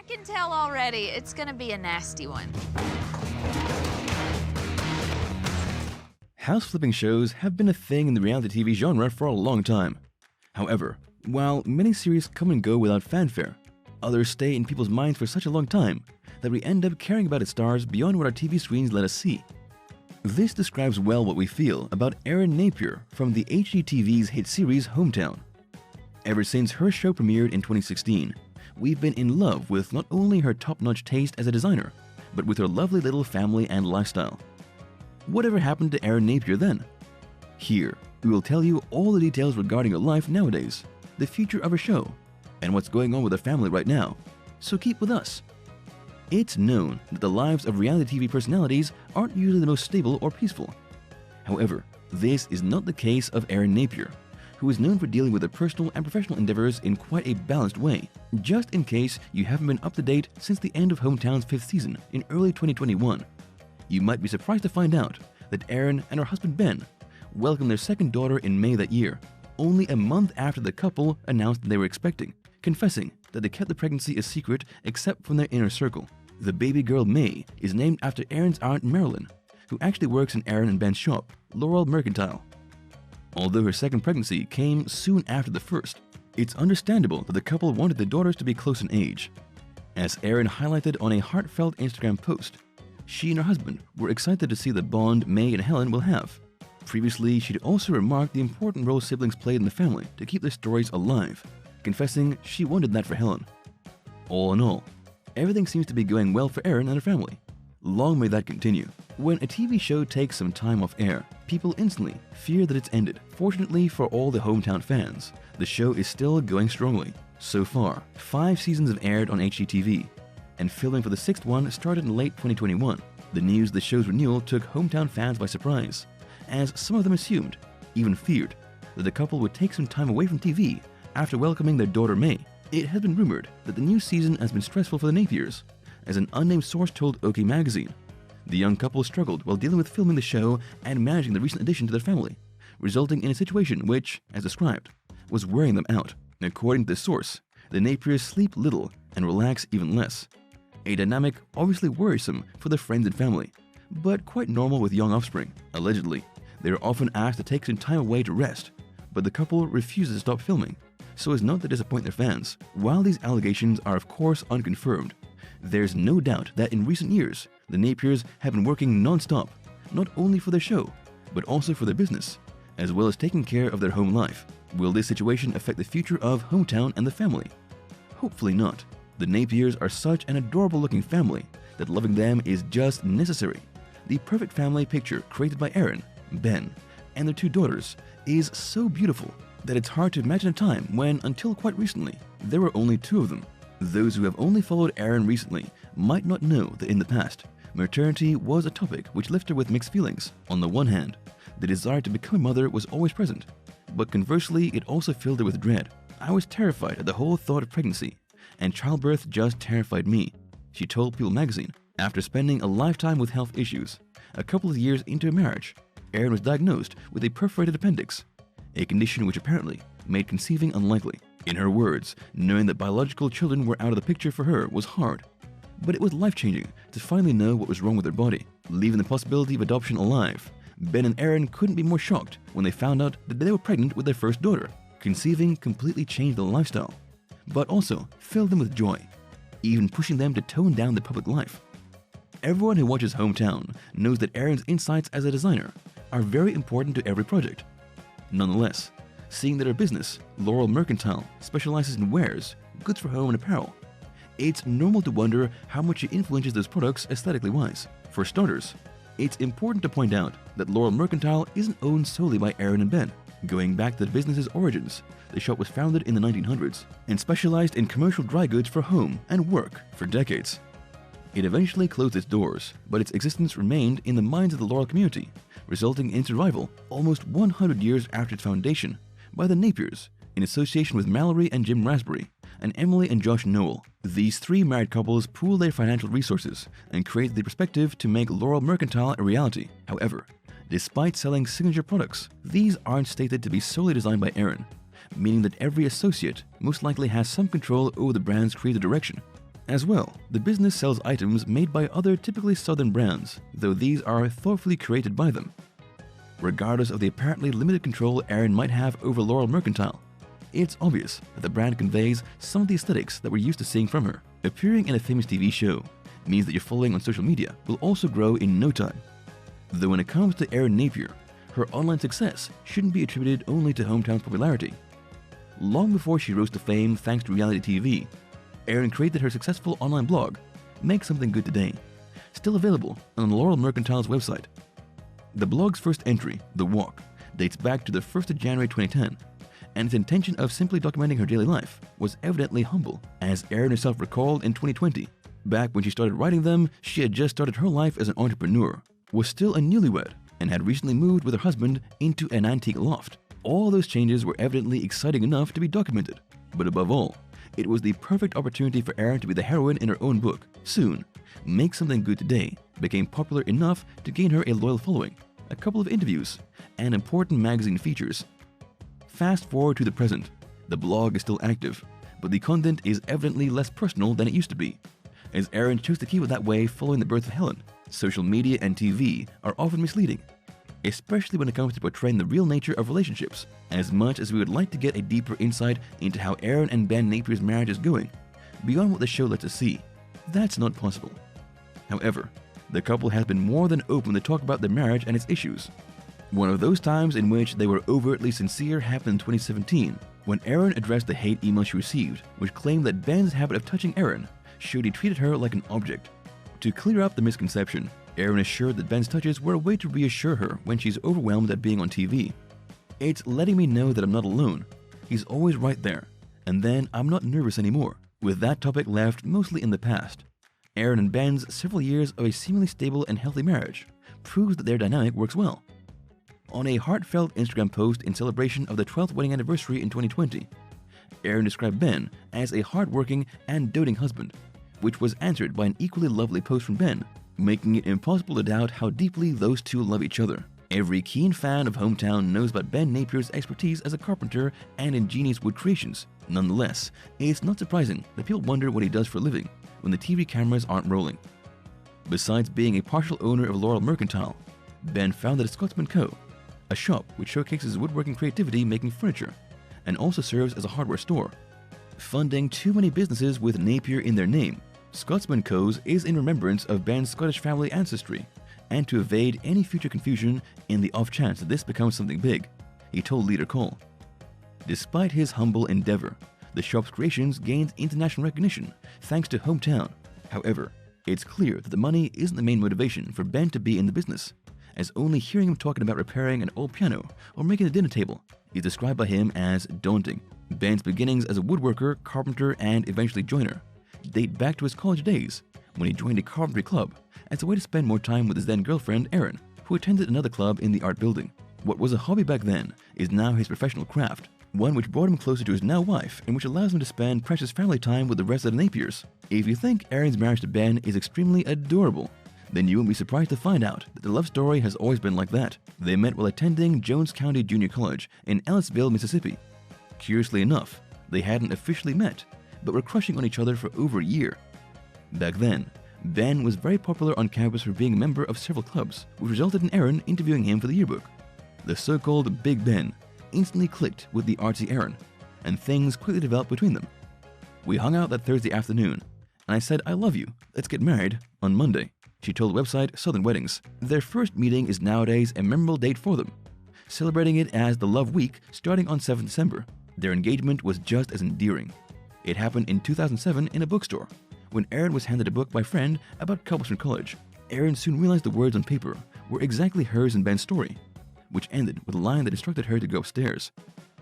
can tell already it's gonna be a nasty one. House flipping shows have been a thing in the reality TV genre for a long time. However, while many series come and go without fanfare, others stay in people's minds for such a long time that we end up caring about its stars beyond what our TV screens let us see. This describes well what we feel about Erin Napier from the HGTV's hit series Home Town. Ever since her show premiered in 2016, we've been in love with not only her top-notch taste as a designer, but with her lovely little family and lifestyle. Whatever happened to Erin Napier then? Here, we will tell you all the details regarding her life nowadays, the future of her show, and what's going on with her family right now, so keep with us. It's known that the lives of reality TV personalities aren't usually the most stable or peaceful. However, this is not the case of Erin Napier, who is known for dealing with her personal and professional endeavors in quite a balanced way. Just in case you haven't been up to date since the end of Home Town's 5th season in early 2021, you might be surprised to find out that Erin and her husband Ben welcomed their second daughter in May that year, only a month after the couple announced that they were expecting, confessing that they kept the pregnancy a secret except from their inner circle. The baby girl May is named after Erin's aunt Marilyn, who actually works in Erin and Ben's shop, Laurel Mercantile. Although her second pregnancy came soon after the first, it's understandable that the couple wanted their daughters to be close in age. As Erin highlighted on a heartfelt Instagram post, she and her husband were excited to see the bond May and Helen will have. Previously, she'd also remarked the important role siblings played in the family to keep their stories alive, confessing she wanted that for Helen. All in all, everything seems to be going well for Erin and her family. Long may that continue. When a TV show takes some time off air, people instantly fear that it's ended. Fortunately for all the Home Town fans, the show is still going strongly. So far, 5 seasons have aired on HGTV, and filming for the 6th one started in late 2021. The news of the show's renewal took Home Town fans by surprise, as some of them assumed, even feared, that the couple would take some time away from TV after welcoming their daughter May. It has been rumored that the new season has been stressful for the Napiers, as an unnamed source told OK Magazine. The young couple struggled while dealing with filming the show and managing the recent addition to their family, resulting in a situation which, as described, was wearing them out. According to the source, the Napiers sleep little and relax even less. A dynamic obviously worrisome for their friends and family, but quite normal with young offspring. Allegedly, they are often asked to take some time away to rest, but the couple refuses to stop filming, so as not to disappoint their fans. While these allegations are of course unconfirmed, there's no doubt that in recent years, the Napiers have been working non-stop, not only for their show, but also for their business, as well as taking care of their home life. Will this situation affect the future of Home Town and the family? Hopefully not. The Napiers are such an adorable looking family that loving them is just necessary. The perfect family picture created by Erin, Ben, and their 2 daughters is so beautiful that it's hard to imagine a time when, until quite recently, there were only 2 of them. Those who have only followed Erin recently might not know that in the past, maternity was a topic which left her with mixed feelings. On the one hand, the desire to become a mother was always present, but conversely, it also filled her with dread. I was terrified at the whole thought of pregnancy, and childbirth just terrified me, she told People magazine. After spending a lifetime with health issues, a couple of years into a marriage, Erin was diagnosed with a perforated appendix, a condition which apparently made conceiving unlikely. In her words, knowing that biological children were out of the picture for her was hard, but it was life-changing to finally know what was wrong with her body. Leaving the possibility of adoption alive, Ben and Erin couldn't be more shocked when they found out that they were pregnant with their first daughter. Conceiving completely changed their lifestyle, but also filled them with joy, even pushing them to tone down their public life. Everyone who watches Home Town knows that Erin's insights as a designer are very important to every project. Nonetheless, seeing that her business, Laurel Mercantile, specializes in wares, goods for home and apparel, it's normal to wonder how much she influences those products aesthetically wise. For starters, it's important to point out that Laurel Mercantile isn't owned solely by Erin and Ben. Going back to the business's origins, the shop was founded in the 1900s and specialized in commercial dry goods for home and work for decades. It eventually closed its doors, but its existence remained in the minds of the Laurel community, resulting in survival almost 100 years after its foundation by the Napiers, in association with Mallory and Jim Raspberry, and Emily and Josh Noel. These 3 married couples pooled their financial resources and created the perspective to make Laurel Mercantile a reality. However, despite selling signature products, these aren't stated to be solely designed by Erin, meaning that every associate most likely has some control over the brand's creative direction. As well, the business sells items made by other typically southern brands, though these are thoughtfully curated by them. Regardless of the apparently limited control Erin might have over Laurel Mercantile, it's obvious that the brand conveys some of the aesthetics that we're used to seeing from her. Appearing in a famous TV show means that your following on social media will also grow in no time. Though when it comes to Erin Napier, her online success shouldn't be attributed only to Home Town's popularity. Long before she rose to fame thanks to reality TV, Erin created her successful online blog, Make Something Good Today, still available on Laurel Mercantile's website. The blog's first entry, The Walk, dates back to the 1st of January 2010, and its intention of simply documenting her daily life was evidently humble, as Erin herself recalled in 2020. Back when she started writing them, she had just started her life as an entrepreneur, was still a newlywed, and had recently moved with her husband into an antique loft. All those changes were evidently exciting enough to be documented, but above all, it was the perfect opportunity for Erin to be the heroine in her own book. Soon, Make Something Good Today became popular enough to gain her a loyal following, a couple of interviews, and important magazine features. Fast forward to the present, the blog is still active, but the content is evidently less personal than it used to be, as Erin chose to keep it that way following the birth of Helen. Social media and TV are often misleading, especially when it comes to portraying the real nature of relationships. As much as we would like to get a deeper insight into how Erin and Ben Napier's marriage is going, beyond what the show lets us see, that's not possible. However, the couple has been more than open to talk about their marriage and its issues. One of those times in which they were overtly sincere happened in 2017, when Erin addressed the hate email she received, which claimed that Ben's habit of touching Erin showed he treated her like an object. To clear up the misconception, Erin assured that Ben's touches were a way to reassure her when she's overwhelmed at being on TV. It's letting me know that I'm not alone. He's always right there, and then I'm not nervous anymore. With that topic left mostly in the past, Erin and Ben's several years of a seemingly stable and healthy marriage proves that their dynamic works well. On a heartfelt Instagram post in celebration of the 12th wedding anniversary in 2020, Erin described Ben as a hardworking and doting husband, which was answered by an equally lovely post from Ben, making it impossible to doubt how deeply those two love each other. Every keen fan of Home Town knows about Ben Napier's expertise as a carpenter and ingenious wood creations. Nonetheless, it's not surprising that people wonder what he does for a living when the TV cameras aren't rolling. Besides being a partial owner of Laurel Mercantile, Ben founded a Scotsman Co., a shop which showcases woodworking creativity making furniture, and also serves as a hardware store. Funding too many businesses with Napier in their name, Scotsman Co.'s is in remembrance of Ben's Scottish family ancestry, and to evade any future confusion in the off chance that this becomes something big, he told Leader Cole. Despite his humble endeavor, the shop's creations gained international recognition thanks to Home Town. However, it's clear that the money isn't the main motivation for Ben to be in the business, as only hearing him talking about repairing an old piano or making a dinner table is described by him as daunting. Ben's beginnings as a woodworker, carpenter, and eventually joiner date back to his college days when he joined a carpentry club as a way to spend more time with his then girlfriend Erin, who attended another club in the art building. What was a hobby back then is now his professional craft, one which brought him closer to his now wife and which allows him to spend precious family time with the rest of the Napiers. If you think Erin's marriage to Ben is extremely adorable, then you won't be surprised to find out that the love story has always been like that. They met while attending Jones County Junior College in Ellisville, Mississippi. Curiously enough, they hadn't officially met, but were crushing on each other for over a year. Back then, Ben was very popular on campus for being a member of several clubs, which resulted in Erin interviewing him for the yearbook. The so-called Big Ben instantly clicked with the artsy Erin, and things quickly developed between them. We hung out that Thursday afternoon, and I said, "I love you, let's get married," on Monday, she told the website Southern Weddings. Their first meeting is nowadays a memorable date for them, celebrating it as the Love Week starting on 7th December. Their engagement was just as endearing. It happened in 2007 in a bookstore, when Erin was handed a book by a friend about couples from college. Erin soon realized the words on paper were exactly hers and Ben's story, which ended with a line that instructed her to go upstairs.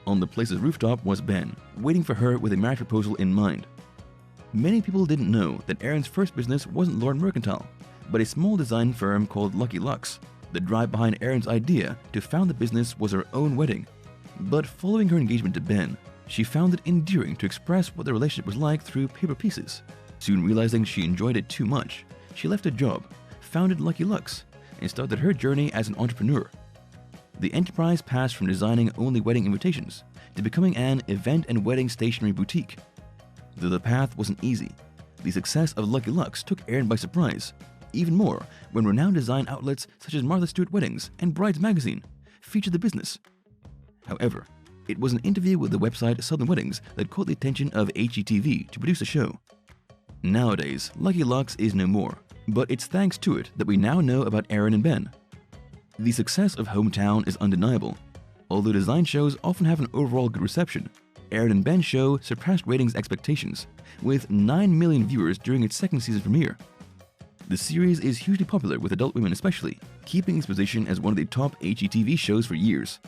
On the place's rooftop was Ben, waiting for her with a marriage proposal in mind. Many people didn't know that Erin's first business wasn't Laurel Mercantile, but a small design firm called Lucky Lux. The drive behind Erin's idea to found the business was her own wedding. But following her engagement to Ben, she found it endearing to express what the relationship was like through paper pieces. Soon realizing she enjoyed it too much, she left her job, founded Lucky Lux, and started her journey as an entrepreneur. The enterprise passed from designing only wedding invitations to becoming an event and wedding stationery boutique. Though the path wasn't easy, The success of Lucky Lux took Erin by surprise, even more when renowned design outlets such as Martha Stewart Weddings and Brides Magazine featured the business. However, it was an interview with the website Southern Weddings that caught the attention of HGTV to produce the show. Nowadays, Lucky Lux is no more, but it's thanks to it that we now know about Erin and Ben. The success of Home Town is undeniable. Although design shows often have an overall good reception, Erin and Ben's show surpassed ratings expectations, with 9 million viewers during its second season premiere. The series is hugely popular with adult women especially, keeping its position as one of the top HGTV shows for years.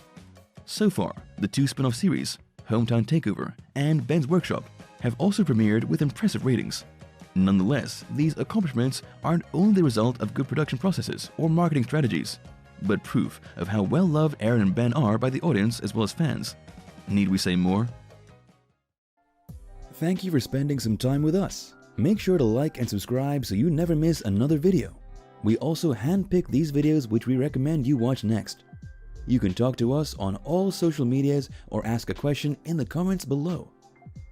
So far, the 2 spin-off series, Home Town Takeover and Ben's Workshop, have also premiered with impressive ratings. Nonetheless, these accomplishments aren't only the result of good production processes or marketing strategies, but proof of how well-loved Erin and Ben are by the audience as well as fans. Need we say more? Thank you for spending some time with us. Make sure to like and subscribe so you never miss another video. We also handpick these videos which we recommend you watch next. You can talk to us on all social medias or ask a question in the comments below.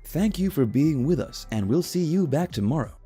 Thank you for being with us, and we'll see you back tomorrow.